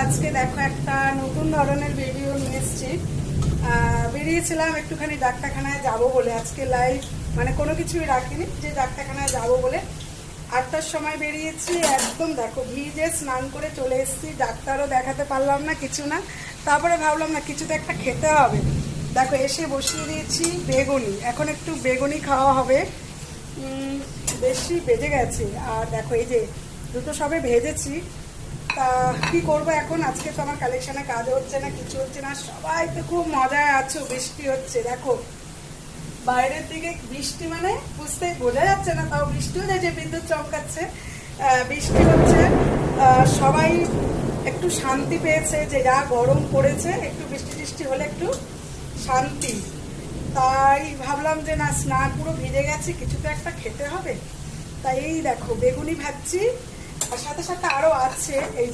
আজকে দেখো একটা নতুন ধরনের ভিডিও নিয়ে এসেছি। বেরিয়েছিলাম একটুখানি ডাক্তারখানায় যাব বলে, আজকে লাইভ মানে কোনো কিছুই রাখিনি, যে ডাক্তারখানায় যাব বলে 8টার সময় বেরিয়েছি। একদম দেখো ভিজে স্নান করে চলে এসেছি, ডাক্তারও দেখাতে পারলাম না, কিছু না। তারপরে ভাবলাম না কিছু তো একটা খেতে হবে। দেখো এসে বসিয়ে দিয়েছি বেগুনি, এখন একটু বেগুনি খাওয়া হবে। বেশি বেজে গেছে, আর দেখো এই যে দুটো সবে ভেজেছি। তা কি করবো এখন, আজকে তো আমার কালেকশনে কাজ হচ্ছে না, কিছু হচ্ছে না, সবাই তো খুব মজায় আছো। বৃষ্টি হচ্ছে দেখো বাইরের দিকে, বৃষ্টি মানে বোঝা যাচ্ছে না, তাও বৃষ্টিও যায়, যে বিদ্যুৎ চমকাচ্ছে, বৃষ্টি হচ্ছে। সবাই একটু শান্তি পেয়েছে, যে যা গরম পড়েছে, একটু বৃষ্টি টিষ্টি হলে একটু শান্তি। তাই ভাবলাম যে না, স্নান পুরো ভিজে গেছে, কিছু তো একটা খেতে হবে। তাই এই দেখো বেগুনি ভাজছি, আর সাথে সাথে আরো আছে এই যে